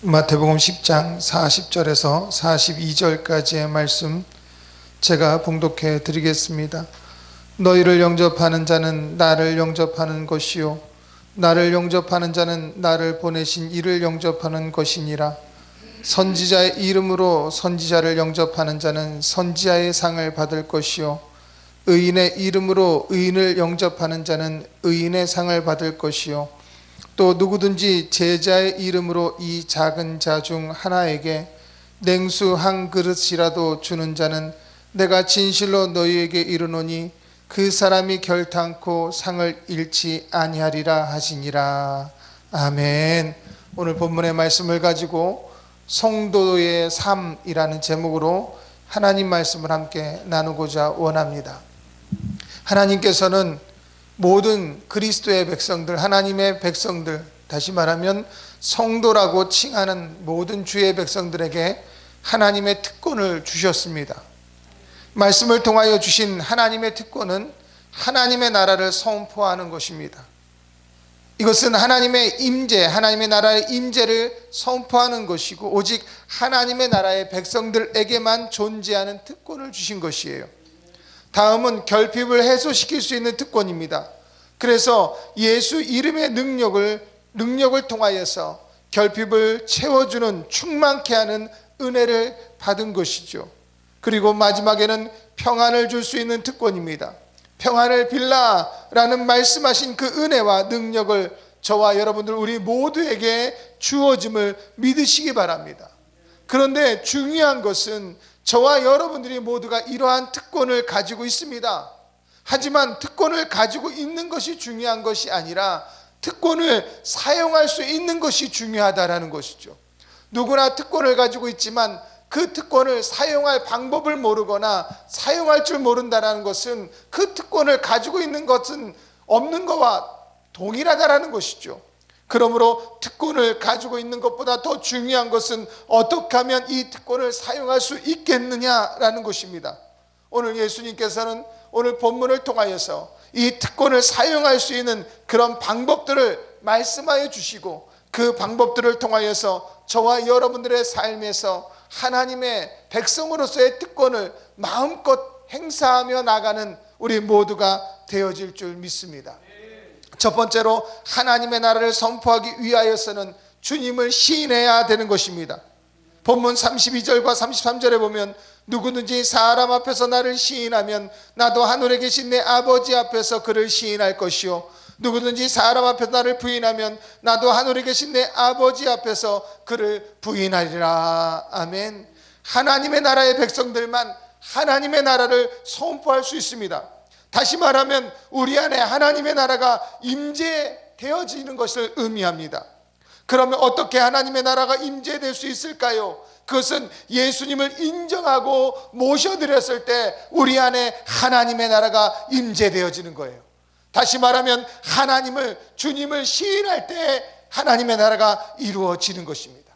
마태복음 10장 40절에서 42절까지의 말씀 제가 봉독해 드리겠습니다. 너희를 영접하는 자는 나를 영접하는 것이요 나를 영접하는 자는 나를 보내신 이를 영접하는 것이니라. 선지자의 이름으로 선지자를 영접하는 자는 선지자의 상을 받을 것이요 의인의 이름으로 의인을 영접하는 자는 의인의 상을 받을 것이요 또 누구든지 제자의 이름으로 이 작은 자 중 하나에게 냉수 한 그릇이라도 주는 자는 내가 진실로 너희에게 이르노니 그 사람이 결탄코 상을 잃지 아니하리라 하시니라. 아멘. 오늘 본문의 말씀을 가지고 성도의 삶이라는 제목으로 하나님 말씀을 함께 나누고자 원합니다. 하나님께서는 모든 그리스도의 백성들, 하나님의 백성들, 다시 말하면 성도라고 칭하는 모든 주의 백성들에게 하나님의 특권을 주셨습니다. 말씀을 통하여 주신 하나님의 특권은 하나님의 나라를 선포하는 것입니다. 이것은 하나님의 임재, 하나님의 나라의 임재를 선포하는 것이고 오직 하나님의 나라의 백성들에게만 존재하는 특권을 주신 것이에요. 다음은 결핍을 해소시킬 수 있는 특권입니다. 그래서 예수 이름의 능력을 통하여서 결핍을 채워주는 충만케 하는 은혜를 받은 것이죠. 그리고 마지막에는 평안을 줄 수 있는 특권입니다. 평안을 빌라라는 말씀하신 그 은혜와 능력을 저와 여러분들 우리 모두에게 주어짐을 믿으시기 바랍니다. 그런데 중요한 것은 저와 여러분들이 모두가 이러한 특권을 가지고 있습니다. 하지만 특권을 가지고 있는 것이 중요한 것이 아니라 특권을 사용할 수 있는 것이 중요하다라는 것이죠. 누구나 특권을 가지고 있지만 그 특권을 사용할 방법을 모르거나 사용할 줄 모른다는 것은 그 특권을 가지고 있는 것은 없는 것과 동일하다라는 것이죠. 그러므로 특권을 가지고 있는 것보다 더 중요한 것은 어떻게 하면 이 특권을 사용할 수 있겠느냐라는 것입니다. 오늘 예수님께서는 오늘 본문을 통하여서 이 특권을 사용할 수 있는 그런 방법들을 말씀하여 주시고 그 방법들을 통하여서 저와 여러분들의 삶에서 하나님의 백성으로서의 특권을 마음껏 행사하며 나가는 우리 모두가 되어질 줄 믿습니다. 첫 번째로 하나님의 나라를 선포하기 위하여서는 주님을 시인해야 되는 것입니다. 본문 32절과 33절에 보면 누구든지 사람 앞에서 나를 시인하면 나도 하늘에 계신 내 아버지 앞에서 그를 시인할 것이요 누구든지 사람 앞에서 나를 부인하면 나도 하늘에 계신 내 아버지 앞에서 그를 부인하리라. 아멘. 하나님의 나라의 백성들만 하나님의 나라를 선포할 수 있습니다. 다시 말하면 우리 안에 하나님의 나라가 임재되어지는 것을 의미합니다. 그러면 어떻게 하나님의 나라가 임재될 수 있을까요? 그것은 예수님을 인정하고 모셔드렸을 때 우리 안에 하나님의 나라가 임재되어지는 거예요. 다시 말하면 주님을 시인할 때 하나님의 나라가 이루어지는 것입니다.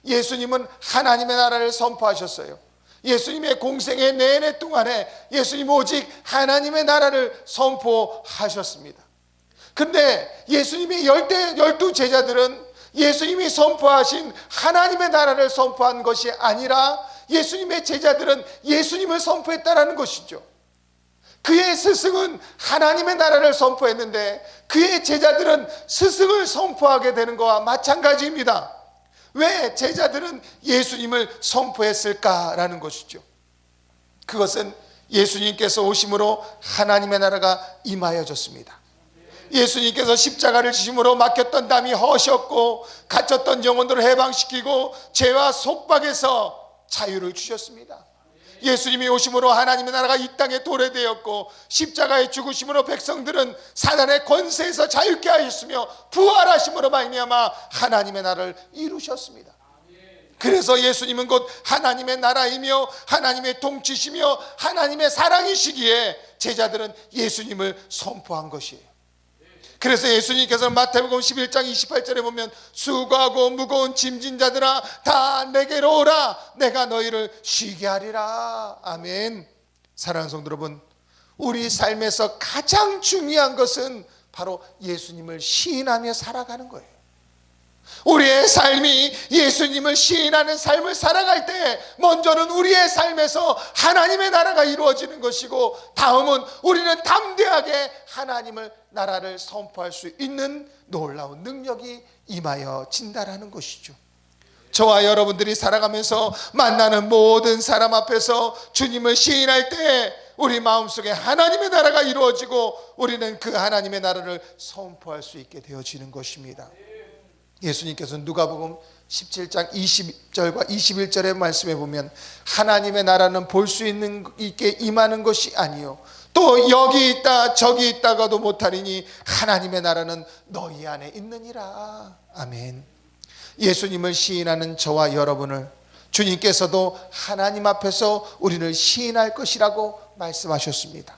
예수님은 하나님의 나라를 선포하셨어요. 예수님의 공생의 내내 동안에 예수님은 오직 하나님의 나라를 선포하셨습니다. 근데 예수님의 12 제자들은 예수님이 선포하신 하나님의 나라를 선포한 것이 아니라 예수님의 제자들은 예수님을 선포했다라는 것이죠. 그의 스승은 하나님의 나라를 선포했는데 그의 제자들은 스승을 선포하게 되는 것과 마찬가지입니다. 왜 제자들은 예수님을 선포했을까라는 것이죠. 그것은 예수님께서 오심으로 하나님의 나라가 임하여졌습니다. 예수님께서 십자가를 지심으로 막혔던 담이 허셨고 갇혔던 영혼들을 해방시키고 죄와 속박에서 자유를 주셨습니다. 예수님이 오심으로 하나님의 나라가 이 땅에 도래되었고 십자가의 죽으심으로 백성들은 사단의 권세에서 자유케 하셨으며 부활하심으로 말미암아 하나님의 나라를 이루셨습니다. 그래서 예수님은 곧 하나님의 나라이며 하나님의 통치시며 하나님의 사랑이시기에 제자들은 예수님을 선포한 것이에요. 그래서 예수님께서는 마태복음 11장 28절에 보면 수고하고 무거운 짐진 자들아 다 내게로 오라 내가 너희를 쉬게 하리라. 아멘. 사랑하는 성도 여러분, 우리 삶에서 가장 중요한 것은 바로 예수님을 시인하며 살아가는 거예요. 우리의 삶이 예수님을 시인하는 삶을 살아갈 때 먼저는 우리의 삶에서 하나님의 나라가 이루어지는 것이고, 다음은 우리는 담대하게 하나님의 나라를 선포할 수 있는 놀라운 능력이 임하여 진다라는 것이죠. 저와 여러분들이 살아가면서 만나는 모든 사람 앞에서 주님을 시인할 때 우리 마음속에 하나님의 나라가 이루어지고 우리는 그 하나님의 나라를 선포할 수 있게 되어지는 것입니다. 예수님께서 누가복음 17장 20절과 21절의 말씀에 보면 하나님의 나라는 볼 수 있게 임하는 것이 아니요 또 여기 있다 저기 있다가도 못하리니 하나님의 나라는 너희 안에 있느니라. 아멘. 예수님을 시인하는 저와 여러분을 주님께서도 하나님 앞에서 우리를 시인할 것이라고 말씀하셨습니다.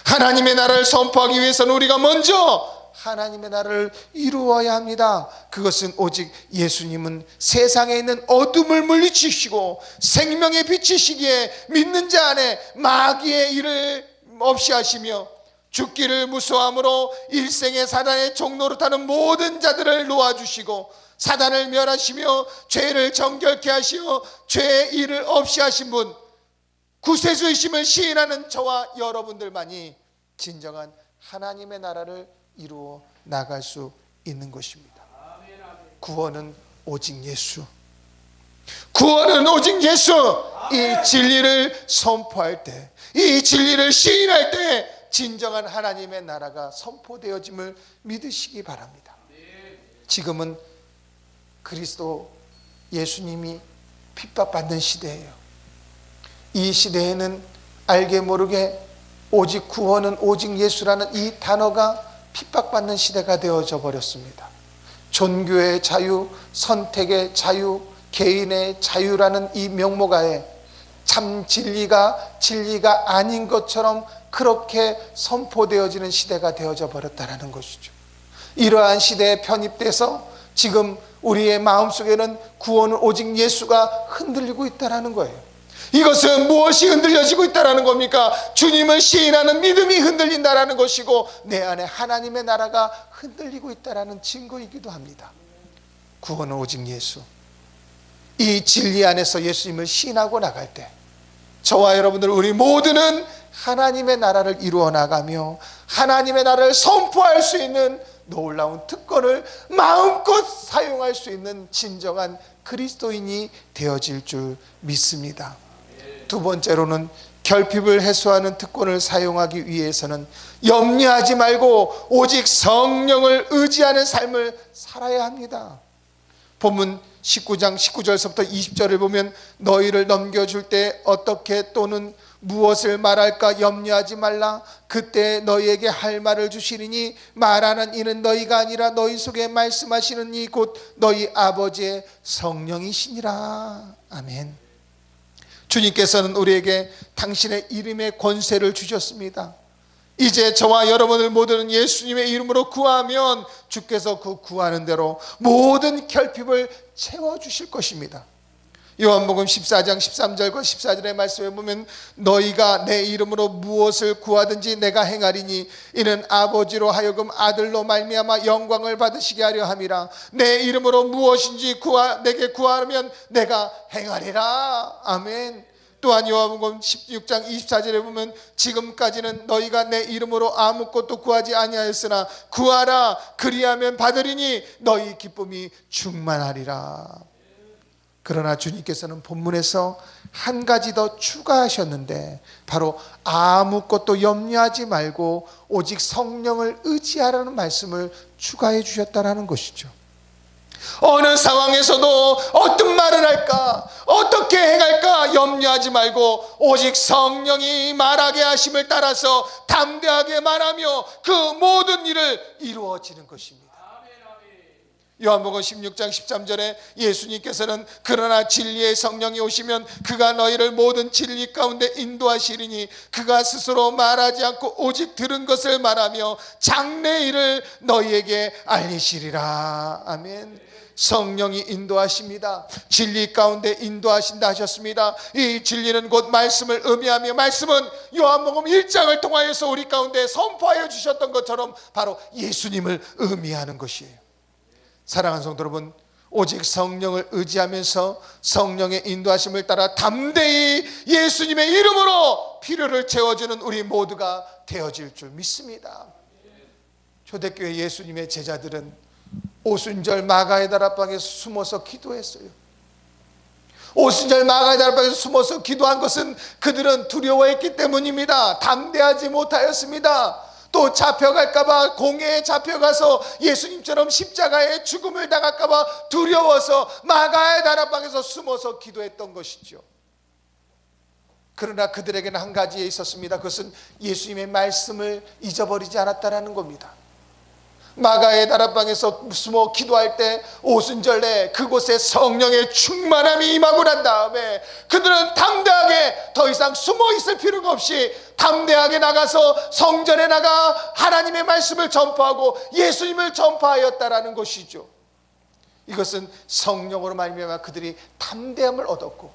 하나님의 나라를 선포하기 위해서는 우리가 먼저 하나님의 나라를 이루어야 합니다. 그것은 오직 예수님은 세상에 있는 어둠을 물리치시고 생명의 빛이시기에 믿는 자 안에 마귀의 일을 없이 하시며 죽기를 무서워함으로 일생의 사단의 종로로 타는 모든 자들을 놓아주시고 사단을 멸하시며 죄를 정결케 하시어 죄의 일을 없이 하신 분, 구세주이심을 시인하는 저와 여러분들만이 진정한 하나님의 나라를 이루어 나갈 수 있는 것입니다. 구원은 오직 예수, 구원은 오직 예수. 이 진리를 선포할 때, 이 진리를 시인할 때 진정한 하나님의 나라가 선포되어짐을 믿으시기 바랍니다. 지금은 그리스도 예수님이 핍박받는 시대예요. 이 시대에는 알게 모르게 오직 구원은 오직 예수라는 이 단어가 핍박받는 시대가 되어져 버렸습니다. 종교의 자유, 선택의 자유, 개인의 자유라는 이 명목하에 참 진리가 아닌 것처럼 그렇게 선포되어지는 시대가 되어져 버렸다는 것이죠. 이러한 시대에 편입돼서 지금 우리의 마음속에는 구원은 오직 예수가 흔들리고 있다는 거예요. 이것은 무엇이 흔들려지고 있다는 겁니까? 주님을 시인하는 믿음이 흔들린다는 것이고 내 안에 하나님의 나라가 흔들리고 있다는 증거이기도 합니다. 구원은 오직 예수. 이 진리 안에서 예수님을 시인하고 나갈 때 저와 여러분들 우리 모두는 하나님의 나라를 이루어 나가며 하나님의 나라를 선포할 수 있는 놀라운 특권을 마음껏 사용할 수 있는 진정한 그리스도인이 되어질 줄 믿습니다. 두 번째로는 결핍을 해소하는 특권을 사용하기 위해서는 염려하지 말고 오직 성령을 의지하는 삶을 살아야 합니다. 본문 19장 19절서부터 20절을 보면 너희를 넘겨줄 때 어떻게 또는 무엇을 말할까 염려하지 말라. 그때 너희에게 할 말을 주시리니 말하는 이는 너희가 아니라 너희 속에 말씀하시는 이 곧 너희 아버지의 성령이시니라. 아멘. 주님께서는 우리에게 당신의 이름의 권세를 주셨습니다. 이제 저와 여러분들 모두는 예수님의 이름으로 구하면 주께서 그 구하는 대로 모든 결핍을 채워주실 것입니다. 요한복음 14장 13절과 14절의 말씀에 보면 너희가 내 이름으로 무엇을 구하든지 내가 행하리니 이는 아버지로 하여금 아들로 말미암아 영광을 받으시게 하려 함이라. 내 이름으로 무엇인지 내게 구하면 내가 행하리라. 아멘. 또한 요한복음 16장 24절에 보면 지금까지는 너희가 내 이름으로 아무것도 구하지 아니하였으나 구하라 그리하면 받으리니 너희 기쁨이 충만하리라. 그러나 주님께서는 본문에서 한 가지 더 추가하셨는데 바로 아무것도 염려하지 말고 오직 성령을 의지하라는 말씀을 추가해 주셨다는 것이죠. 어느 상황에서도 어떤 말을 할까 어떻게 행할까 염려하지 말고 오직 성령이 말하게 하심을 따라서 담대하게 말하며 그 모든 일을 이루어지는 것입니다. 요한복음 16장 13절에 예수님께서는 그러나 진리의 성령이 오시면 그가 너희를 모든 진리 가운데 인도하시리니 그가 스스로 말하지 않고 오직 들은 것을 말하며 장래 일을 너희에게 알리시리라. 아멘. 성령이 인도하십니다. 진리 가운데 인도하신다 하셨습니다. 이 진리는 곧 말씀을 의미하며 말씀은 요한복음 1장을 통하여서 우리 가운데 선포하여 주셨던 것처럼 바로 예수님을 의미하는 것이에요. 사랑하는 성도 여러분, 오직 성령을 의지하면서 성령의 인도하심을 따라 담대히 예수님의 이름으로 필요를 채워주는 우리 모두가 되어질 줄 믿습니다. 초대교회 예수님의 제자들은 오순절 마가의 다락방에서 숨어서 기도했어요. 오순절 마가의 다락방에서 숨어서 기도한 것은 그들은 두려워했기 때문입니다. 담대하지 못하였습니다. 또 잡혀갈까봐, 공회에 잡혀가서 예수님처럼 십자가의 죽음을 당할까봐 두려워서 마가의 다락방에서 숨어서 기도했던 것이죠. 그러나 그들에게는 한 가지에 있었습니다. 그것은 예수님의 말씀을 잊어버리지 않았다는 겁니다. 마가의 다락방에서 숨어 기도할 때 오순절에 그곳에 성령의 충만함이 임하고 난 다음에 그들은 담대하게 더 이상 숨어 있을 필요가 없이 담대하게 나가서 성전에 나가 하나님의 말씀을 전파하고 예수님을 전파하였다라는 것이죠. 이것은 성령으로 말미암아 그들이 담대함을 얻었고,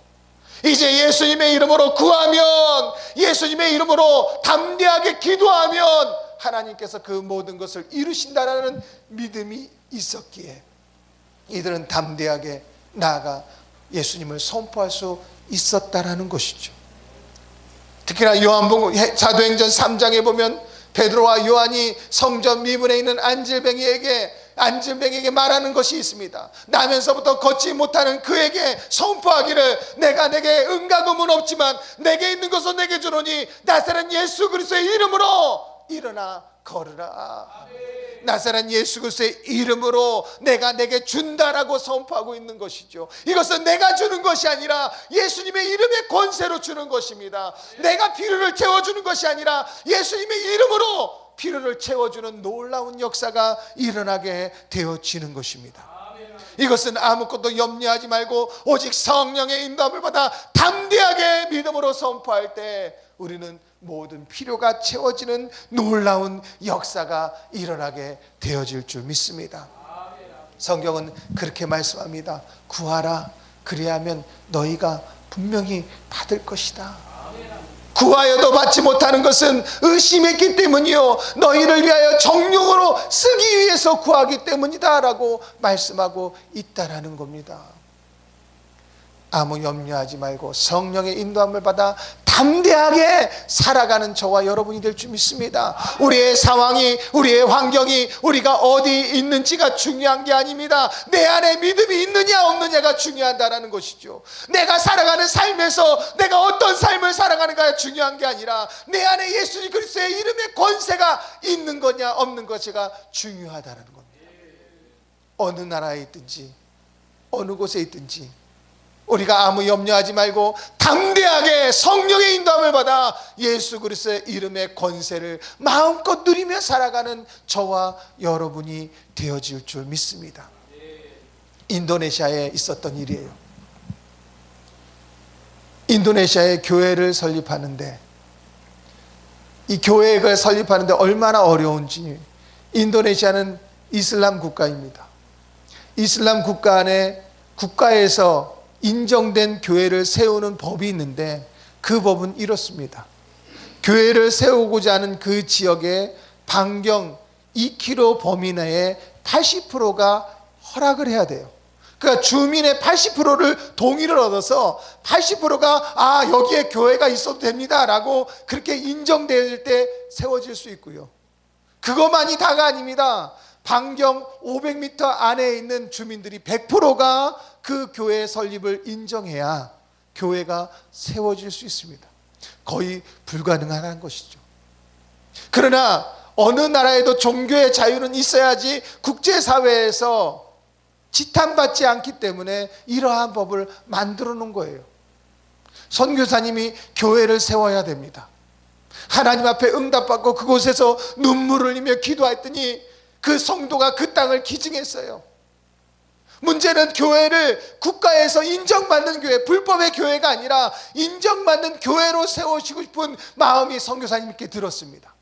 이제 예수님의 이름으로 구하면, 예수님의 이름으로 담대하게 기도하면 하나님께서 그 모든 것을 이루신다라는 믿음이 있었기에 이들은 담대하게 나아가 예수님을 선포할 수 있었다라는 것이죠. 특히나 요한복음 사도행전 3장에 보면 베드로와 요한이 성전 미문에 있는 안질뱅이에게 말하는 것이 있습니다. 나면서부터 걷지 못하는 그에게 선포하기를, 내가 내게 은과 금은 없지만 내게 있는 것은 내게 주노니 나사렛 예수 그리스도의 이름으로 일어나 걸으라. 나사렛 예수 그리스도의 이름으로 내가 내게 준다라고 선포하고 있는 것이죠. 이것은 내가 주는 것이 아니라 예수님의 이름의 권세로 주는 것입니다. 내가 필요를 채워주는 것이 아니라 예수님의 이름으로 필요를 채워주는 놀라운 역사가 일어나게 되어지는 것입니다. 이것은 아무것도 염려하지 말고 오직 성령의 인도함을 받아 담대하게 믿음으로 선포할 때 우리는 모든 필요가 채워지는 놀라운 역사가 일어나게 되어질 줄 믿습니다. 성경은 그렇게 말씀합니다. 구하라, 그리하면 너희가 분명히 받을 것이다. 구하여도 받지 못하는 것은 의심했기 때문이요, 너희를 위하여 정욕으로 쓰기 위해서 구하기 때문이다 라고 말씀하고 있다라는 겁니다. 아무 염려하지 말고 성령의 인도함을 받아 담대하게 살아가는 저와 여러분이 될 줄 믿습니다. 우리의 상황이, 우리의 환경이, 우리가 어디 있는지가 중요한 게 아닙니다. 내 안에 믿음이 있느냐 없느냐가 중요하다는 것이죠. 내가 살아가는 삶에서 내가 어떤 삶을 살아가는가가 중요한 게 아니라 내 안에 예수 그리스도의 이름의 권세가 있는 거냐 없는 것이가 중요하다는 겁니다. 어느 나라에 있든지 어느 곳에 있든지 우리가 아무 염려하지 말고 담대하게 성령의 인도함을 받아 예수 그리스도의 이름의 권세를 마음껏 누리며 살아가는 저와 여러분이 되어질 줄 믿습니다. 인도네시아에 있었던 일이에요. 인도네시아에 교회를 설립하는데, 이 교회를 설립하는데 얼마나 어려운지. 인도네시아는 이슬람 국가입니다. 이슬람 국가 안에 국가에서 인정된 교회를 세우는 법이 있는데 그 법은 이렇습니다. 교회를 세우고자 하는 그 지역의 반경 2km 범위 내에 80%가 허락을 해야 돼요. 그러니까 주민의 80%를 동의를 얻어서 80%가 여기에 교회가 있어도 됩니다 라고 그렇게 인정될 때 세워질 수 있고요. 그것만이 다가 아닙니다. 반경 500m 안에 있는 주민들이 100%가 그 교회 설립을 인정해야 교회가 세워질 수 있습니다. 거의 불가능한 것이죠. 그러나 어느 나라에도 종교의 자유는 있어야지 국제사회에서 지탄받지 않기 때문에 이러한 법을 만들어 놓은 거예요. 선교사님이 교회를 세워야 됩니다. 하나님 앞에 응답받고 그곳에서 눈물을 흘리며 기도했더니 그 성도가 그 땅을 기증했어요. 문제는 교회를 국가에서 인정받는 교회, 불법의 교회가 아니라 인정받는 교회로 세우시고 싶은 마음이 선교사님께 들었습니다.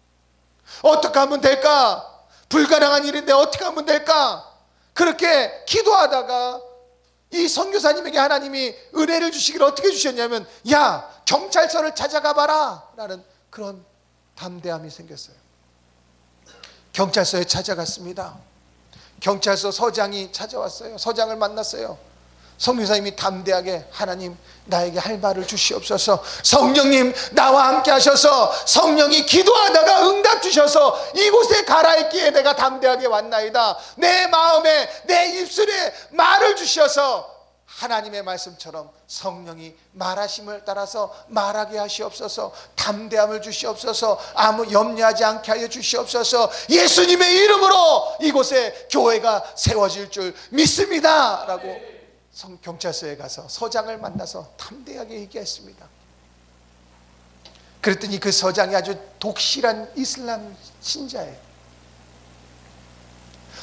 어떻게 하면 될까? 불가능한 일인데 어떻게 하면 될까? 그렇게 기도하다가 이 선교사님에게 하나님이 은혜를 주시기를 어떻게 주셨냐면, 야, 경찰서를 찾아가 봐라 라는 그런 담대함이 생겼어요. 경찰서에 찾아갔습니다. 경찰서 서장이 찾아왔어요. 서장을 만났어요. 선교사님이 담대하게 하나님 나에게 할 말을 주시옵소서. 성령님 나와 함께 하셔서 성령이 기도하다가 응답 주셔서 이곳에 가라 했기에 내가 담대하게 왔나이다. 내 마음에 내 입술에 말을 주셔서 하나님의 말씀처럼 성령이 말하심을 따라서 말하게 하시옵소서. 담대함을 주시옵소서. 아무 염려하지 않게 하여 주시옵소서. 예수님의 이름으로 이곳에 교회가 세워질 줄 믿습니다 라고 경찰서에 가서 서장을 만나서 담대하게 얘기했습니다. 그랬더니 그 서장이 아주 독실한 이슬람 신자예요.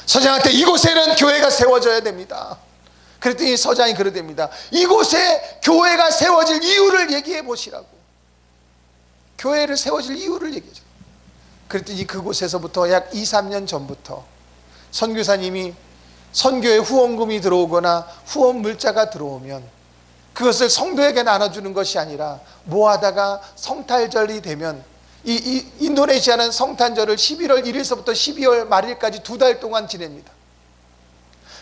서장한테 이곳에는 교회가 세워져야 됩니다. 그랬더니 서장이 그러답니다. 이곳에 교회가 세워질 이유를 얘기해 보시라고. 교회를 세워질 이유를 얘기해 줘. 그랬더니 그곳에서부터 약 2, 3년 전부터 선교사님이 선교에 후원금이 들어오거나 후원 물자가 들어오면 그것을 성도에게 나눠주는 것이 아니라 모아다가 성탄절이 되면 이 인도네시아는 성탄절을 11월 1일서부터 12월 말일까지 2달 동안 지냅니다.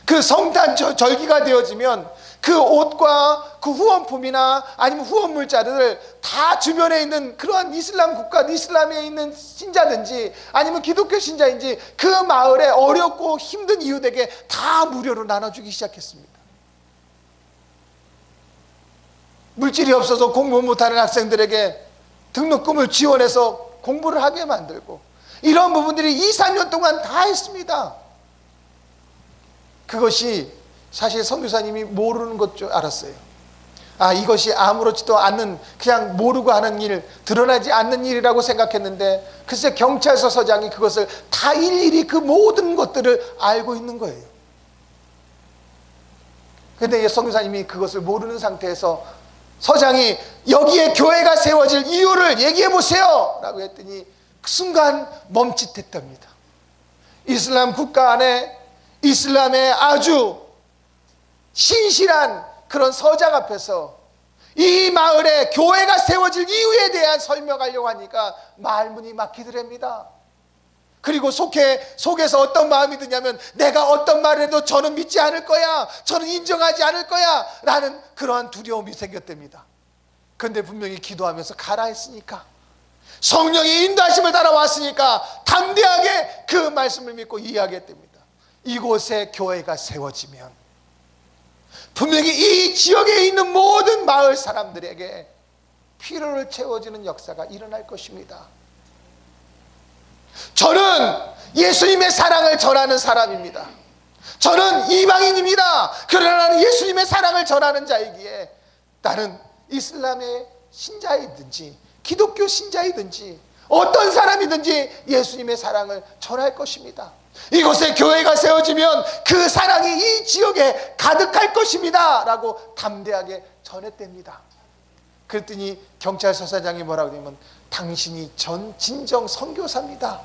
그 성탄절기가 되어지면 그 옷과 그 후원품이나 아니면 후원 물자를 다 주변에 있는 그러한 이슬람 국가, 이슬람에 있는 신자든지 아니면 기독교 신자인지 그 마을에 어렵고 힘든 이웃에게 다 무료로 나눠주기 시작했습니다. 물질이 없어서 공부 못하는 학생들에게 등록금을 지원해서 공부를 하게 만들고 이런 부분들이 2, 3년 동안 다 했습니다. 그것이 사실 선교사님이 모르는 것 줄 알았어요. 이것이 아무렇지도 않은 그냥 모르고 하는 일, 드러나지 않는 일이라고 생각했는데 글쎄 경찰서 서장이 그것을 다 일일이 그 모든 것들을 알고 있는 거예요. 그런데 선교사님이 그것을 모르는 상태에서 서장이 여기에 교회가 세워질 이유를 얘기해 보세요 라고 했더니 그 순간 멈칫했답니다. 이슬람 국가 안에 이슬람의 아주 신실한 그런 서장 앞에서 이 마을에 교회가 세워질 이유에 대한 설명하려고 하니까 말문이 막히더랍니다. 그리고 속에서 어떤 마음이 드냐면 내가 어떤 말을 해도 저는 믿지 않을 거야, 저는 인정하지 않을 거야 라는 그러한 두려움이 생겼답니다. 그런데 분명히 기도하면서 가라 했으니까, 성령의 인도하심을 따라왔으니까 담대하게 그 말씀을 믿고 이야기했답니다. 이곳에 교회가 세워지면 분명히 이 지역에 있는 모든 마을 사람들에게 필요를 채워주는 역사가 일어날 것입니다. 저는 예수님의 사랑을 전하는 사람입니다. 저는 이방인입니다. 그러나 나는 예수님의 사랑을 전하는 자이기에 나는 이슬람의 신자이든지 기독교 신자이든지 어떤 사람이든지 예수님의 사랑을 전할 것입니다. 이곳에 교회가 세워지면 그 사랑이 이 지역에 가득할 것입니다 라고 담대하게 전했답니다. 그랬더니 경찰서장이 뭐라고 하냐면 당신이 진정 선교사입니다.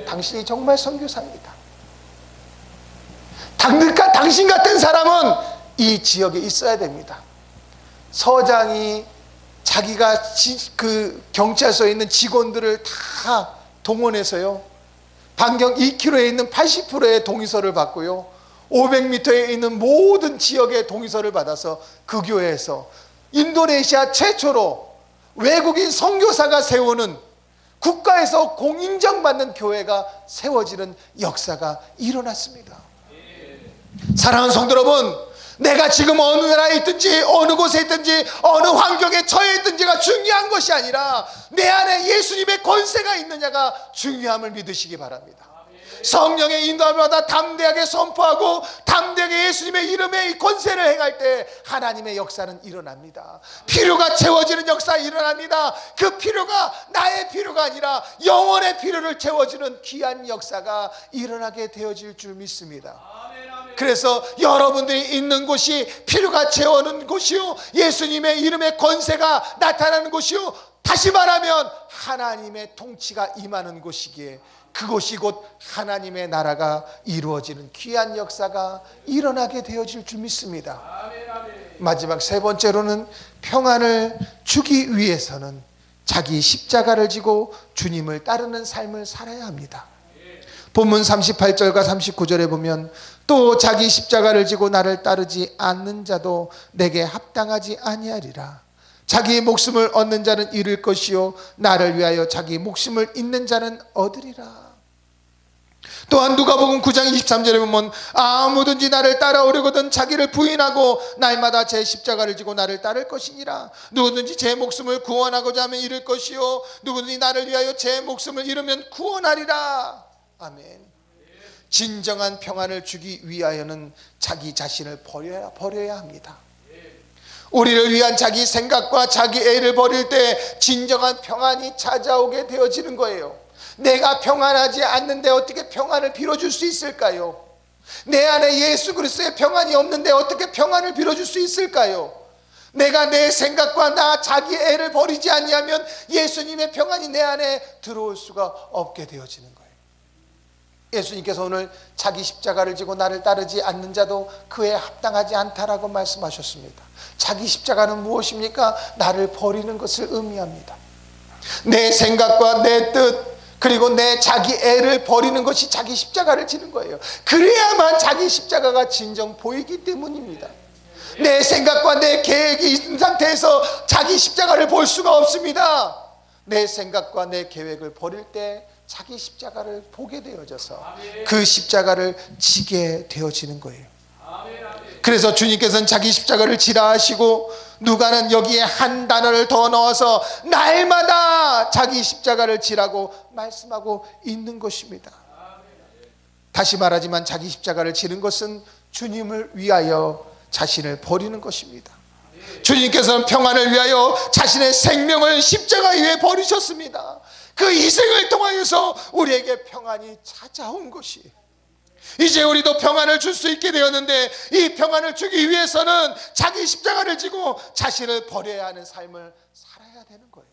당신이 정말 선교사입니다. 당신 같은 사람은 이 지역에 있어야 됩니다. 서장이 자기가 그 경찰서에 있는 직원들을 다 동원해서요, 반경 2km에 있는 80%의 동의서를 받고요, 500m에 있는 모든 지역의 동의서를 받아서 그 교회에서 인도네시아 최초로 외국인 선교사가 세우는 국가에서 공인정받는 교회가 세워지는 역사가 일어났습니다. 사랑하는 성도 여러분, 내가 지금 어느 나라에 있든지 어느 곳에 있든지 어느 환경에 처해 있든지가 중요한 것이 아니라 내 안에 예수님의 권세가 있느냐가 중요함을 믿으시기 바랍니다. 성령의 인도함을 받아 담대하게 선포하고 담대하게 예수님의 이름의 권세를 행할 때 하나님의 역사는 일어납니다. 필요가 채워지는 역사가 일어납니다. 그 필요가 나의 필요가 아니라 영혼의 필요를 채워주는 귀한 역사가 일어나게 되어질 줄 믿습니다. 그래서 여러분들이 있는 곳이 필요가 채우는 곳이요, 예수님의 이름의 권세가 나타나는 곳이요, 다시 말하면 하나님의 통치가 임하는 곳이기에 그곳이 곧 하나님의 나라가 이루어지는 귀한 역사가 일어나게 되어질 줄 믿습니다. 마지막 세 번째로는 평안을 주기 위해서는 자기 십자가를 지고 주님을 따르는 삶을 살아야 합니다. 본문 38절과 39절에 보면 또 자기 십자가를 지고 나를 따르지 않는 자도 내게 합당하지 아니하리라. 자기 목숨을 얻는 자는 잃을 것이요 나를 위하여 자기 목숨을 잃는 자는 얻으리라. 또한 누가복음 9장 23절에 보면 아무든지 나를 따라오려거든 자기를 부인하고 날마다 제 십자가를 지고 나를 따를 것이니라. 누구든지 제 목숨을 구원하고자 하면 잃을 것이요 누구든지 나를 위하여 제 목숨을 잃으면 구원하리라. 아멘. 진정한 평안을 주기 위하여는 자기 자신을 버려야 합니다. 우리를 위한 자기 생각과 자기 애를 버릴 때 진정한 평안이 찾아오게 되어지는 거예요. 내가 평안하지 않는데 어떻게 평안을 빌어줄 수 있을까요? 내 안에 예수 그리스도의 평안이 없는데 어떻게 평안을 빌어줄 수 있을까요? 내가 내 생각과 나 자기 애를 버리지 아니하면 예수님의 평안이 내 안에 들어올 수가 없게 되어지는 거예요. 예수님께서 오늘 자기 십자가를 지고 나를 따르지 않는 자도 그에 합당하지 않다라고 말씀하셨습니다. 자기 십자가는 무엇입니까? 나를 버리는 것을 의미합니다. 내 생각과 내 뜻 그리고 내 자기 애를 버리는 것이 자기 십자가를 지는 거예요. 그래야만 자기 십자가가 진정 보이기 때문입니다. 내 생각과 내 계획이 있는 상태에서 자기 십자가를 볼 수가 없습니다. 내 생각과 내 계획을 버릴 때 자기 십자가를 보게 되어져서 그 십자가를 지게 되어지는 거예요. 그래서 주님께서는 자기 십자가를 지라 하시고 누가는 여기에 한 단어를 더 넣어서 날마다 자기 십자가를 지라고 말씀하고 있는 것입니다. 다시 말하지만 자기 십자가를 지는 것은 주님을 위하여 자신을 버리는 것입니다. 주님께서는 평안을 위하여 자신의 생명을 십자가 위에 버리셨습니다. 그 희생을 통하여서 우리에게 평안이 찾아온 것이 이제 우리도 평안을 줄 수 있게 되었는데 이 평안을 주기 위해서는 자기 십자가를 지고 자신을 버려야 하는 삶을 살아야 되는 거예요.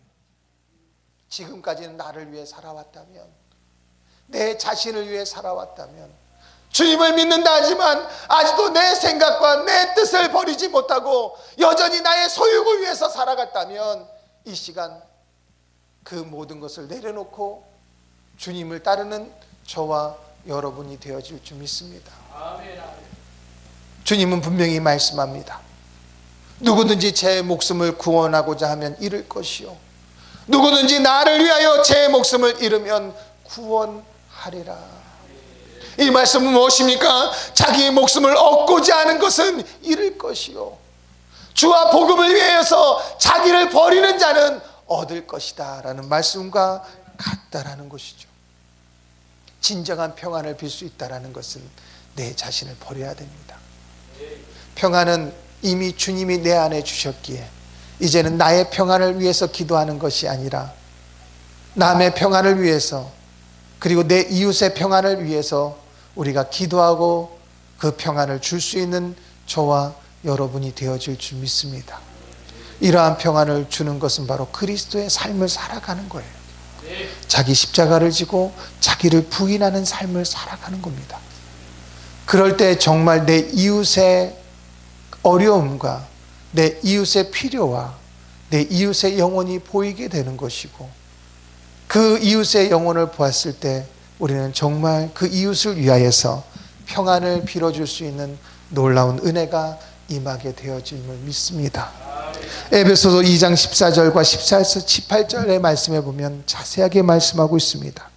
지금까지는 나를 위해 살아왔다면 내 자신을 위해 살아왔다면 주님을 믿는다 하지만 아직도 내 생각과 내 뜻을 버리지 못하고 여전히 나의 소욕을 위해서 살아갔다면 이 시간 그 모든 것을 내려놓고 주님을 따르는 저와 여러분이 되어질 줄 믿습니다. 주님은 분명히 말씀합니다. 누구든지 제 목숨을 구원하고자 하면 잃을 것이요 누구든지 나를 위하여 제 목숨을 잃으면 구원하리라. 이 말씀은 무엇입니까? 자기 목숨을 얻고자 하는 것은 잃을 것이요 주와 복음을 위하여서 자기를 버리는 자는 얻을 것이다 라는 말씀과 같다라는 것이죠. 진정한 평안을 빌 수 있다는 것은 내 자신을 버려야 됩니다. 평안은 이미 주님이 내 안에 주셨기에 이제는 나의 평안을 위해서 기도하는 것이 아니라 남의 평안을 위해서 그리고 내 이웃의 평안을 위해서 우리가 기도하고 그 평안을 줄 수 있는 저와 여러분이 되어질 줄 믿습니다. 이러한 평안을 주는 것은 바로 그리스도의 삶을 살아가는 거예요. 자기 십자가를 지고 자기를 부인하는 삶을 살아가는 겁니다. 그럴 때 정말 내 이웃의 어려움과 내 이웃의 필요와 내 이웃의 영혼이 보이게 되는 것이고 그 이웃의 영혼을 보았을 때 우리는 정말 그 이웃을 위하여서 평안을 빌어줄 수 있는 놀라운 은혜가 임하게 되어짐을 믿습니다. 에베소서 2장 14절과 18절의 말씀에 보면 자세하게 말씀하고 있습니다.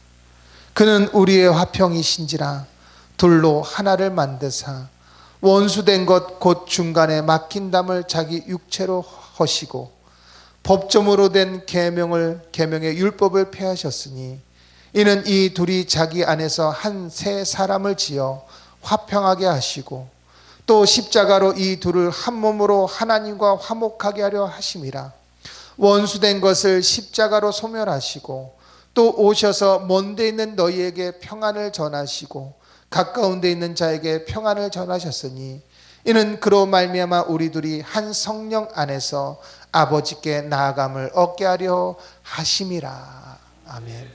그는 우리의 화평이신지라 둘로 하나를 만드사 원수된 것 곧 중간에 막힌 담을 자기 육체로 허시고 법점으로 된 계명의 율법을 폐하셨으니 이는 이 둘이 자기 안에서 한 새 사람을 지어 화평하게 하시고 또 십자가로 이 둘을 한 몸으로 하나님과 화목하게 하려 하심이라. 원수된 것을 십자가로 소멸하시고 또 오셔서 먼데 있는 너희에게 평안을 전하시고 가까운 데 있는 자에게 평안을 전하셨으니 이는 그로 말미암아 우리 둘이 한 성령 안에서 아버지께 나아감을 얻게 하려 하심이라. 아멘.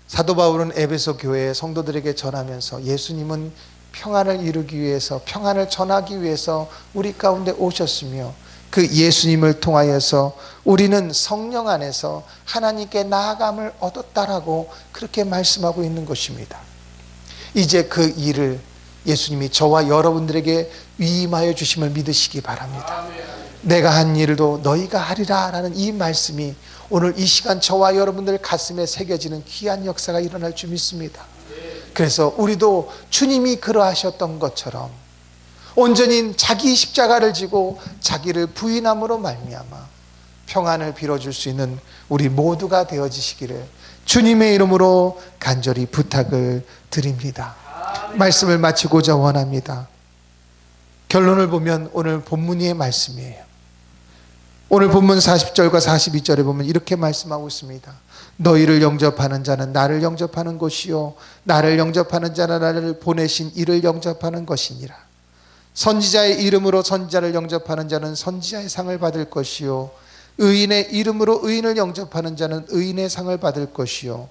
사도 바울은 에베소 교회 성도들에게 전하면서 예수님은 평안을 이루기 위해서 평안을 전하기 위해서 우리 가운데 오셨으며 그 예수님을 통하여서 우리는 성령 안에서 하나님께 나아감을 얻었다라고 그렇게 말씀하고 있는 것입니다. 이제 그 일을 예수님이 저와 여러분들에게 위임하여 주심을 믿으시기 바랍니다. 내가 한 일도 너희가 하리라 라는 이 말씀이 오늘 이 시간 저와 여러분들 가슴에 새겨지는 귀한 역사가 일어날 줄 믿습니다. 그래서 우리도 주님이 그러하셨던 것처럼 온전히 자기 십자가를 지고 자기를 부인함으로 말미암아 평안을 빌어줄 수 있는 우리 모두가 되어지시기를 주님의 이름으로 간절히 부탁을 드립니다. 말씀을 마치고자 원합니다. 결론을 보면 오늘 본문의 말씀이에요. 오늘 본문 40절과 42절에 보면 이렇게 말씀하고 있습니다. 너희를 영접하는 자는 나를 영접하는 것이요 나를 영접하는 자는 나를 보내신 이를 영접하는 것이니라. 선지자의 이름으로 선지자를 영접하는 자는 선지자의 상을 받을 것이요 의인의 이름으로 의인을 영접하는 자는 의인의 상을 받을 것이요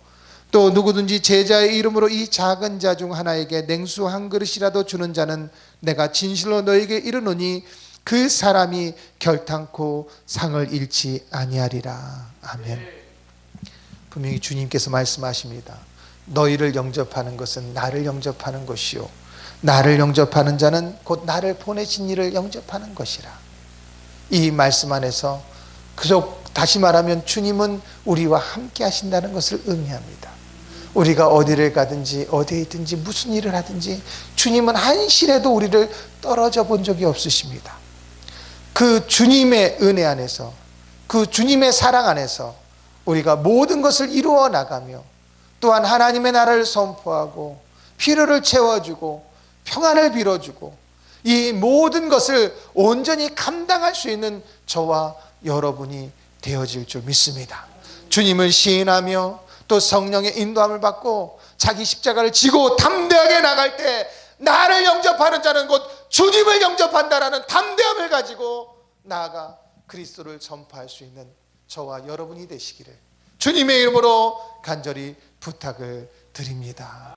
또 누구든지 제자의 이름으로 이 작은 자 중 하나에게 냉수 한 그릇이라도 주는 자는 내가 진실로 너에게 이르노니 그 사람이 결탄코 상을 잃지 아니하리라. 아멘. 분명히 주님께서 말씀하십니다. 너희를 영접하는 것은 나를 영접하는 것이요 나를 영접하는 자는 곧 나를 보내신 이를 영접하는 것이라. 이 말씀 안에서 다시 말하면 주님은 우리와 함께 하신다는 것을 의미합니다. 우리가 어디를 가든지 어디에 있든지 무슨 일을 하든지 주님은 한시라도 우리를 떨어져 본 적이 없으십니다. 그 주님의 은혜 안에서 그 주님의 사랑 안에서 우리가 모든 것을 이루어 나가며 또한 하나님의 나라를 선포하고 필요를 채워주고 평안을 빌어주고 이 모든 것을 온전히 감당할 수 있는 저와 여러분이 되어질 줄 믿습니다. 주님을 시인하며 또 성령의 인도함을 받고 자기 십자가를 지고 담대하게 나갈 때 나를 영접하는 자는 곧 주님을 영접한다라는 담대함을 가지고 나아가 그리스도를 전파할 수 있는 저와 여러분이 되시기를 주님의 이름으로 간절히 부탁을 드립니다.